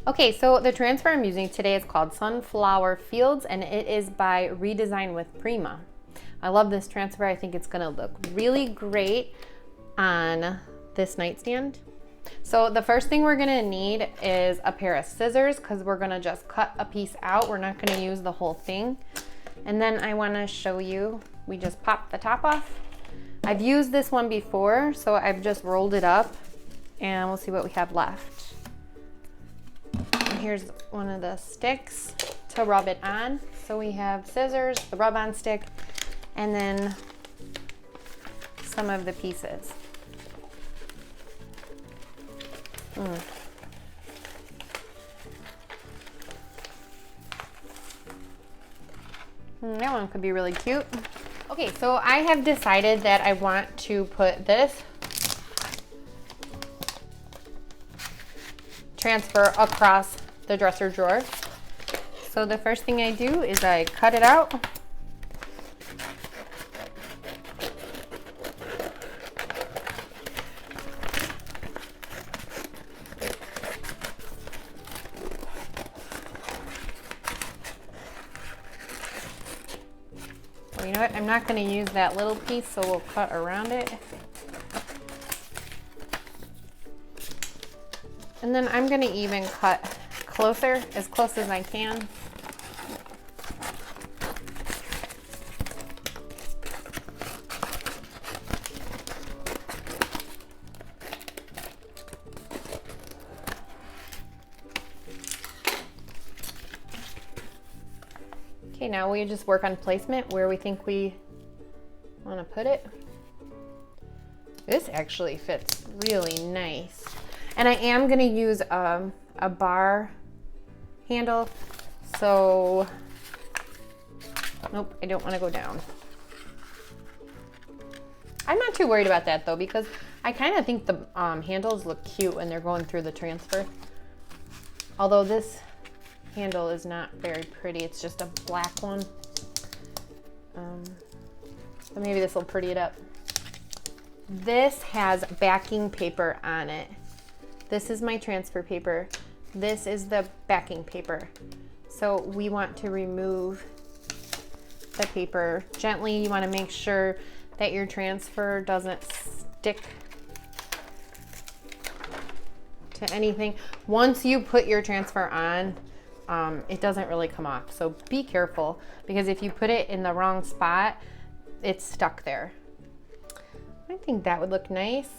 Okay, so the transfer I'm using today is called Sunflower Fields, and it is by Redesign with Prima. I love this transfer. I think it's gonna look really great on this nightstand. So the first thing we're gonna need is a pair of scissors because we're gonna just cut a piece out. We're not gonna use the whole thing. And then I wanna show you, we just pop the top off. I've used this one before, so I've just rolled it up and we'll see what we have left. And here's one of the sticks to rub it on. So we have scissors, the rub-on stick, and then some of the pieces. That one could be really cute. Okay, so I have decided that I want to put this transfer across the dresser drawer. So the first thing I do is I cut it out. Well, you know what? I'm not going to use that little piece, so we'll cut around it. And then I'm going to even cut closer, as close as I can. Okay, now we just work on placement where we think we want to put it. This actually fits really nice. And I am going to use a bar handle, so nope, I don't want to go down. I'm not too worried about that though, because I kind of think the handles look cute when they're going through the transfer. Although this handle is not very pretty, it's just a black one. So maybe this will pretty it up. This has backing paper on it. This is my transfer paper. This is the backing paper. So we want to remove the paper gently. You want to make sure that your transfer doesn't stick to anything. Once you put your transfer on, it doesn't really come off. So be careful, because if you put it in the wrong spot, it's stuck there. I think that would look nice.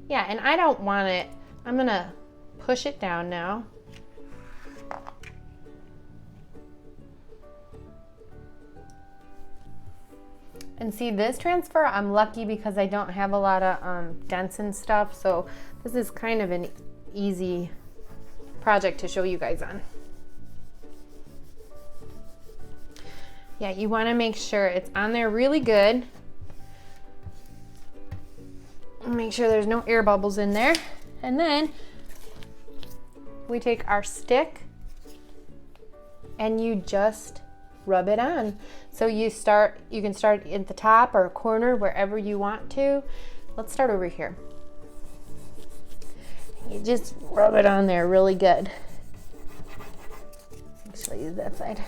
Yeah, and I don't want it, I'm gonna push it down now. And see, this transfer, I'm lucky because I don't have a lot of dents and stuff, so this is kind of an easy project to show you guys on. Yeah, you wanna make sure it's on there really good. Make sure there's no air bubbles in there. And then we take our stick and you just rub it on. So you can start at the top or a corner, wherever you want to. Let's start over here. You just rub it on there really good. Actually, use that side.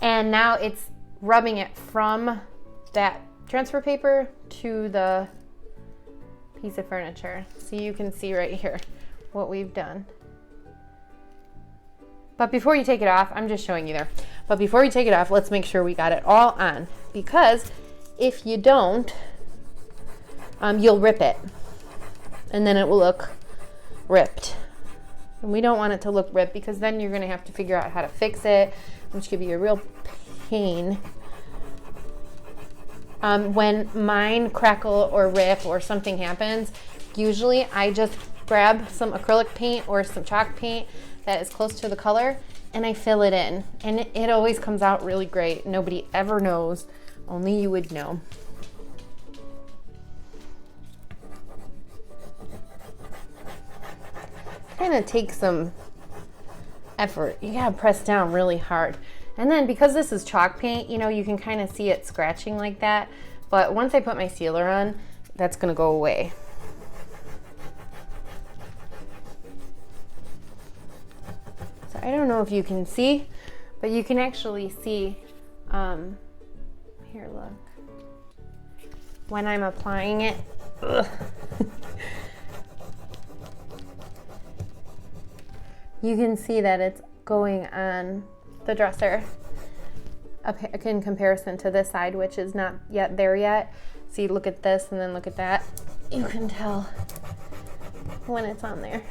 And now it's rubbing it from that transfer paper to the piece of furniture. So you can see right here what we've done. But before you take it off, I'm just showing you there. But before you take it off, let's make sure we got it all on, because if you don't, you'll rip it and then it will look ripped. And we don't want it to look ripped, because then you're gonna have to figure out how to fix it, which could be a real pain. When mine crackle or rip or something happens, usually I just grab some acrylic paint or some chalk paint that is close to the color and I fill it in, and it always comes out really great. Nobody ever knows, only you would know. Kind of takes some effort. You gotta press down really hard. And then because this is chalk paint, you know, you can kind of see it scratching like that, But once I put my sealer on, that's gonna go away. So I don't know if you can see, but you can actually see, here, look. When I'm applying it, you can see that it's going on the dresser in comparison to this side, which is not yet there yet. See, look at this and then look at that. You can tell when it's on there.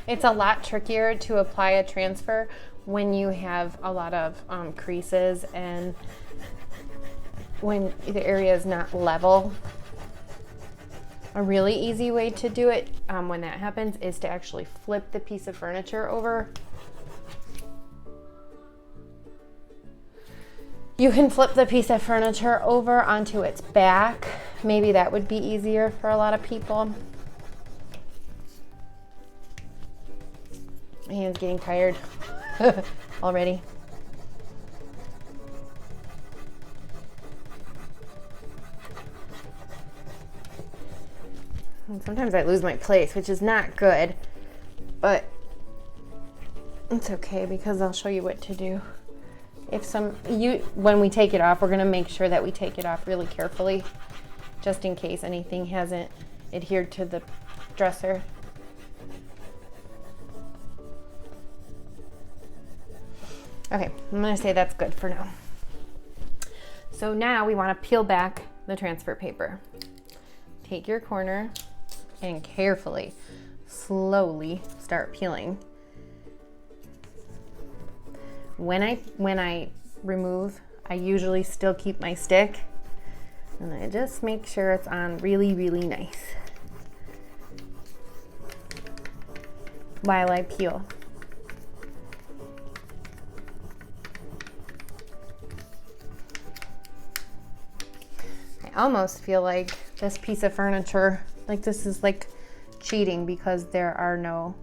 It's a lot trickier to apply a transfer when you have a lot of creases and when the area is not level. A really easy way to do it when that happens is to actually flip the piece of furniture over. You can flip the piece of furniture over onto its back. Maybe that would be easier for a lot of people. My hand's getting tired already. And sometimes I lose my place, which is not good, but it's okay because I'll show you what to do. When we take it off, we're gonna make sure that we take it off really carefully, just in case anything hasn't adhered to the dresser. Okay, I'm gonna say that's good for now. So now we wanna peel back the transfer paper. Take your corner and carefully, slowly start peeling. When I remove, I usually still keep my stick and I just make sure it's on really, really nice while I peel. I almost feel like this piece of furniture, like this is like cheating because there are no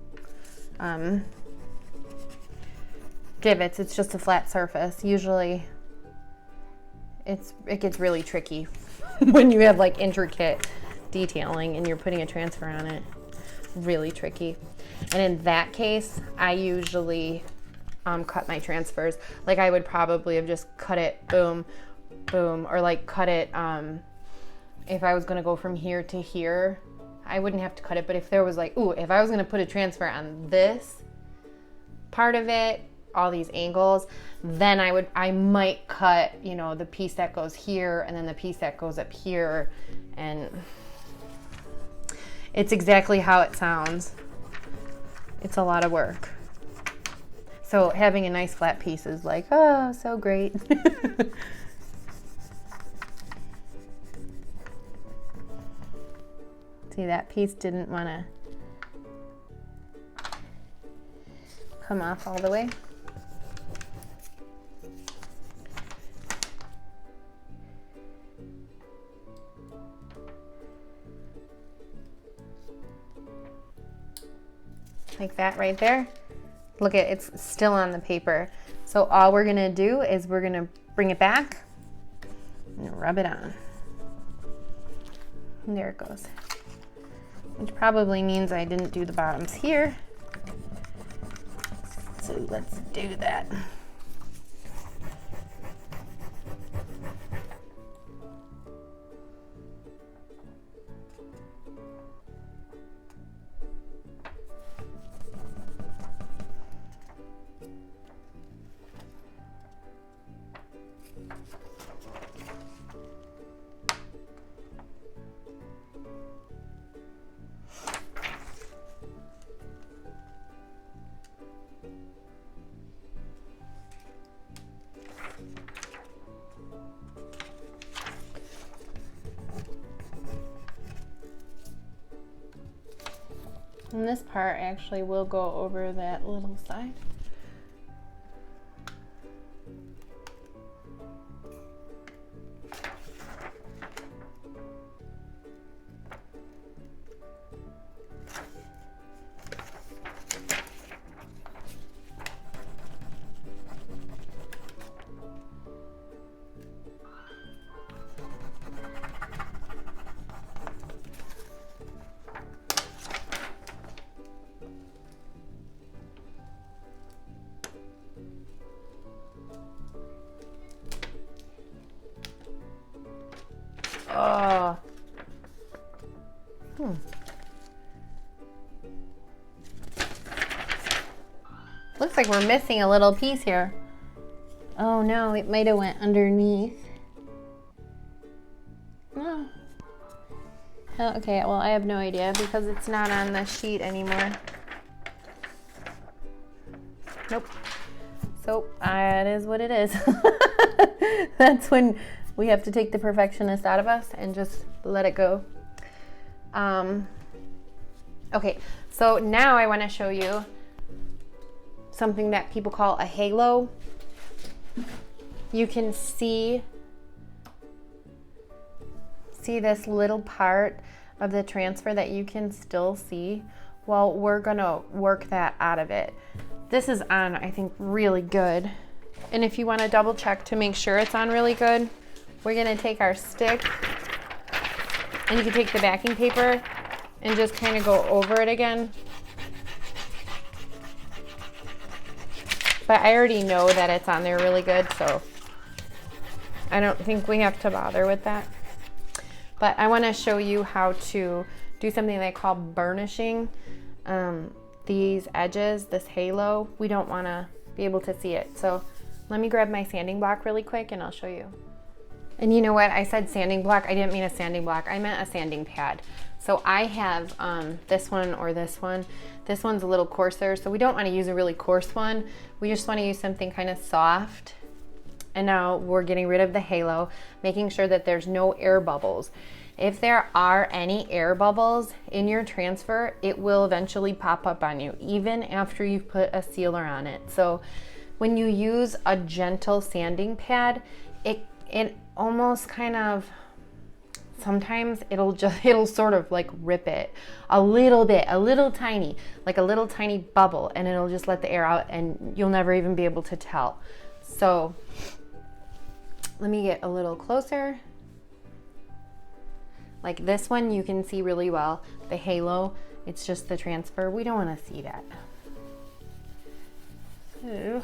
divots. It's just a flat surface. Usually it gets really tricky when you have like intricate detailing and you're putting a transfer on it. Really tricky. And in that case, I usually cut my transfers. Like I would probably have just cut it boom, boom, or like cut it, if I was gonna go from here to here, I wouldn't have to cut it, but if there was like, if I was gonna put a transfer on this part of it, all these angles, then I might cut, the piece that goes here and then the piece that goes up here, and it's exactly how it sounds. It's a lot of work. So having a nice flat piece is like, oh, so great. See, that piece didn't want to come off all the way. Like that right there. Look at it's still on the paper. So all we're gonna do is we're gonna bring it back and rub it on. And there it goes. Which probably means I didn't do the bottoms here. So let's do that. And this part actually will go over that little side. Oh. Looks like we're missing a little piece here. Oh no, it might have went underneath. Oh. Oh, okay, well I have no idea because it's not on the sheet anymore. Nope. So it is what it is. That's when we have to take the perfectionist out of us and just let it go. Okay, so now I want to show you something that people call a halo. You can see this little part of the transfer that you can still see. Well, we're gonna work that out of it. This is on, I think, really good. And if you want to double check to make sure it's on really good, we're gonna take our stick, and you can take the backing paper and just kind of go over it again. But I already know that it's on there really good, so I don't think we have to bother with that. But I want to show you how to do something they call burnishing. These edges, this halo, we don't want to be able to see it. So let me grab my sanding block really quick and I'll show you. And you know what? I said sanding block. I didn't mean a sanding block. I meant a sanding pad. So I have this one or this one. This one's a little coarser, so we don't want to use a really coarse one. We just want to use something kind of soft. And now we're getting rid of the halo, making sure that there's no air bubbles. If there are any air bubbles in your transfer, it will eventually pop up on you, even after you've put a sealer on it. So when you use a gentle sanding pad, it almost kind of, sometimes it'll sort of like rip it a little bit, a little tiny bubble, and it'll just let the air out and you'll never even be able to tell. So let me get a little closer. Like this one you can see really well. The halo, it's just the transfer. We don't want to see that. So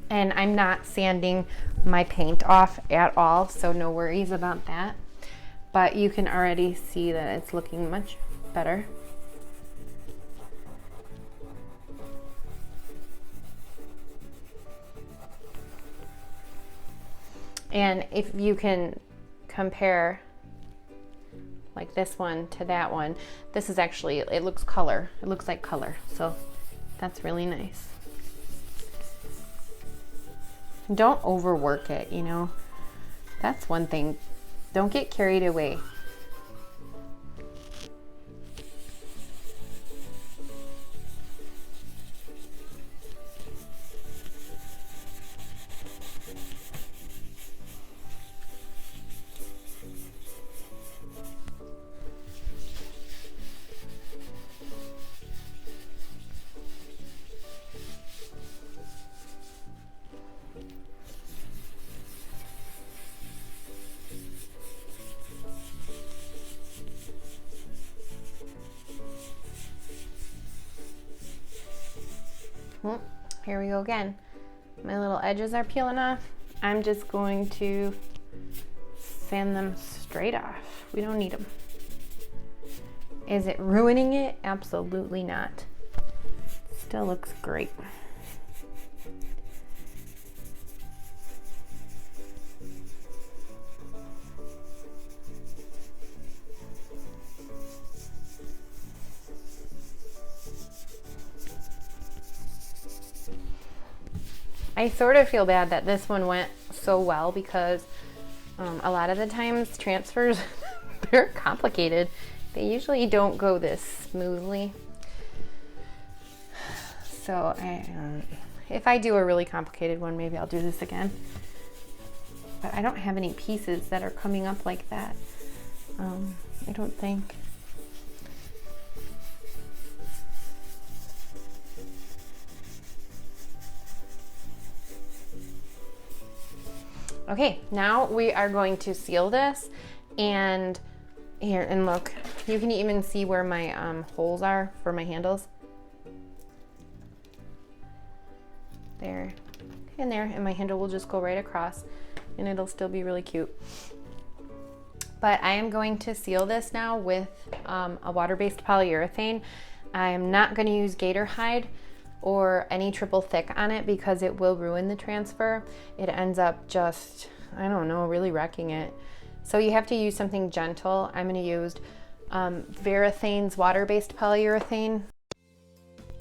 and I'm not sanding my paint off at all, so no worries about that. But you can already see that it's looking much better. And if you can compare like this one to that one, this is actually, it looks color. It looks like color, so that's really nice. Don't overwork it, you know. That's one thing. Don't get carried away. Here we go again. My little edges are peeling off. I'm just going to sand them straight off. We don't need them. Is it ruining it? Absolutely not. Still looks great. I sort of feel bad that this one went so well because a lot of the times transfers, they're complicated. They usually don't go this smoothly. So if I do a really complicated one, maybe I'll do this again. But I don't have any pieces that are coming up like that. I don't think. Okay, now we are going to seal this, and here, and look, you can even see where my holes are for my handles. There and there, and my handle will just go right across, and it'll still be really cute. But I am going to seal this now with a water-based polyurethane. I am not going to use gator hide or any triple thick on it because it will ruin the transfer. It ends up just, I don't know, really wrecking it. So you have to use something gentle. I'm going to use Verithane's water-based polyurethane.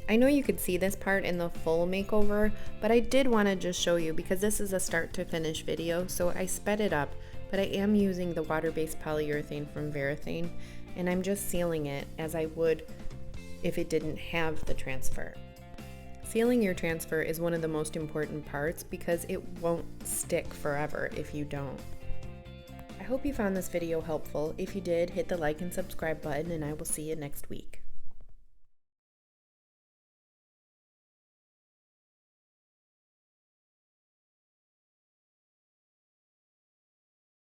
I know you could see this part in the full makeover, but I did want to just show you because this is a start to finish video, so I sped it up, but I am using the water-based polyurethane from Verithane, and I'm just sealing it as I would if it didn't have the transfer. Sealing your transfer is one of the most important parts because it won't stick forever if you don't. I hope you found this video helpful. If you did, hit the like and subscribe button, and I will see you next week.